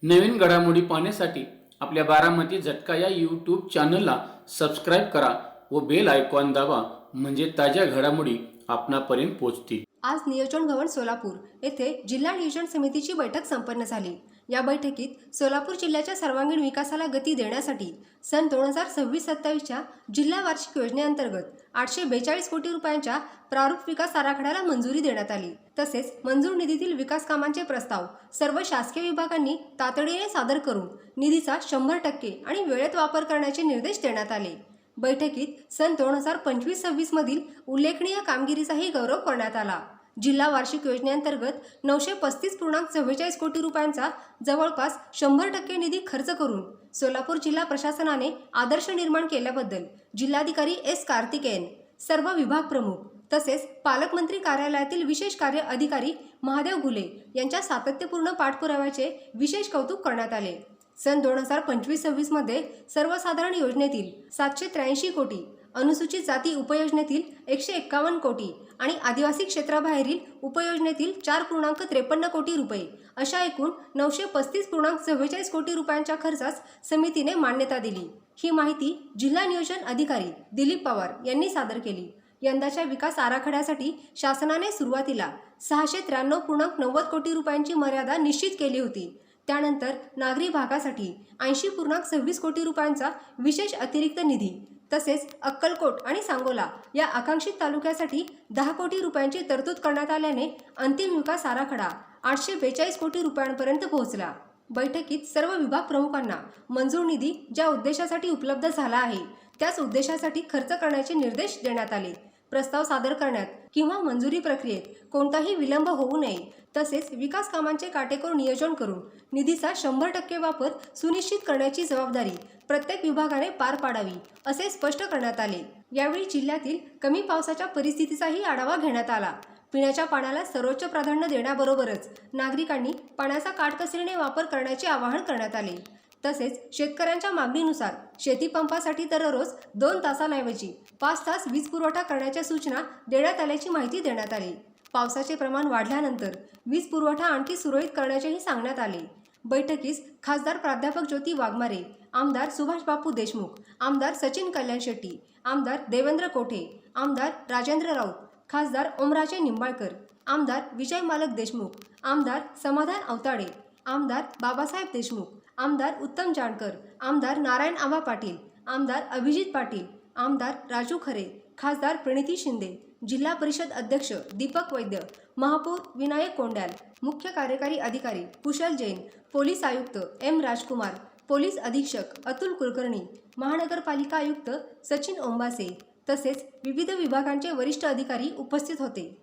नवीन घडामोडी पाहण्यासाठी आपल्या बारामती झटका या यूट्यूब चॅनलला सबस्क्राईब करा व बेल आयकॉन दाबा, म्हणजे ताज्या घडामोडी आपणापर्यंत पोहोचतील। आज नियोजन भवन सोलापूर येथे जिल्हा नियोजन समितीची बैठक संपन्न झाली। या बैठकीत सोलापूर जिल्ह्याच्या सर्वांगीण विकासाला गती देण्यासाठी सन 2026-27च्या जिल्हा वार्षिक योजनेअंतर्गत 842 कोटी रुपयांच्या प्रारूप विकास आराखड्याला मंजुरी देण्यात आली। तसेच मंजूर निधीतील विकास कामांचे प्रस्ताव सर्व शासकीय विभागांनी तातडीने सादर करून निधीचा 100% आणि वेळेत वापर करण्याचे निर्देश देण्यात आले। बैठकीत सन 2025-26 मधील उल्लेखनीय कामगिरीचाही गौरव करण्यात आला। जिल्हा वार्षिक योजनेअंतर्गत 935.44 कोटी रुपयांचा जवळपास 100% निधी खर्च करून सोलापूर जिल्हा प्रशासनाने आदर्श निर्माण केल्याबद्दल जिल्हाधिकारी एस कार्तिकेयन, सर्व विभाग प्रमुख तसेच पालकमंत्री कार्यालयातील विशेष कार्य अधिकारी महादेव घुले यांच्या सातत्यपूर्ण पाठपुराव्याचे विशेष कौतुक करण्यात आले। सन 2025-26 मध्ये सर्वसाधारण योजनेतील 783 कोटी, अनुसूचित जाती उपयोजनेतील 151 कोटी आणि आदिवासी क्षेत्राबाहेरील उपयोजनेतील 4.53 कोटी रुपये अशा एकूण 935.44 कोटी रुपयांच्या खर्चास समितीने मान्यता दिली। ही माहिती जिल्हा नियोजन अधिकारी दिलीप पवार यांनी सादर केली। यंदाच्या विकास आराखड्यासाठी शासनाने सुरुवातीला 693.90 कोटी रुपयांची मर्यादा निश्चित केली होती। त्यानंतर नागरी भागासाठी 80.26 कोटी रुपयांचा विशेष अतिरिक्त निधी, तसेच अक्कलकोट आणि सांगोला या आकांक्षित तालुक्यासाठी 10 कोटी रुपयांची तरतूद करण्यात आल्याने अंतिम विकास आराखडा 842 कोटी रुपयांपर्यंत पोहोचला। बैठकीत सर्व विभाग प्रमुखांना मंजूर निधी ज्या उद्देशासाठी उपलब्ध झाला आहे त्याच उद्देशासाठी खर्च करण्याचे निर्देश देण्यात आले। प्रस्ताव सादर करण्यात किंवा मंजुरी प्रक्रियेत कोणताही विलंब होऊ नये, तसेच विकास कामांचे काटेकोर नियोजन करून निधीचा 100% वापर सुनिश्चित करण्याची जबाबदारी प्रत्येक विभागाने पार पाडावी असे स्पष्ट करण्यात आले। यावेळी जिल्ह्यातील कमी पावसाच्या परिस्थितीचाही आढावा घेण्यात आला। पिण्याच्या पाण्याला सर्वोच्च प्राधान्य देण्याबरोबरच नागरिकांनी पाण्याचा काटकसरीने वापर करण्याचे आवाहन करण्यात आले। तसेच शेतकऱ्यांच्या मागणीनुसार शेती पंपासाठी दररोज 2 तासांऐवजी 5 तास वीज पुरवठा करण्याच्या सूचना देण्यात आल्याची माहिती देण्यात आली। पावसाचे प्रमाण वाढल्यानंतर वीज पुरवठा आणखी सुरळीत करण्याचेही सांगण्यात आले। बैठकीस खासदार प्राध्यापक ज्योती वाघमारे, आमदार सुभाष बापू देशमुख, आमदार सचिन कल्याण शेट्टी, आमदार देवेंद्र कोठे, आमदार राजेंद्र राऊत, खासदार ओमराजे निंबाळकर, आमदार विजय मालक देशमुख, आमदार समाधान अवताडे, आमदार बाबासाहेब देशमुख, आमदार उत्तम जानकर, आमदार नारायण आबा पाटील, आमदार अभिजित पाटील, आमदार राजू खरे, खासदार प्रणिती शिंदे, जिल्हा परिषद अध्यक्ष दीपक वैद्य, महापौर विनायक कोंड्याल, मुख्य कार्यकारी अधिकारी कुशल जैन, पोलीस आयुक्त एम राजकुमार, पोलीस अधीक्षक अतुल कुलकर्णी, महानगरपालिका आयुक्त सचिन ओंबासे तसेच विविध विभागांचे वरिष्ठ अधिकारी उपस्थित होते।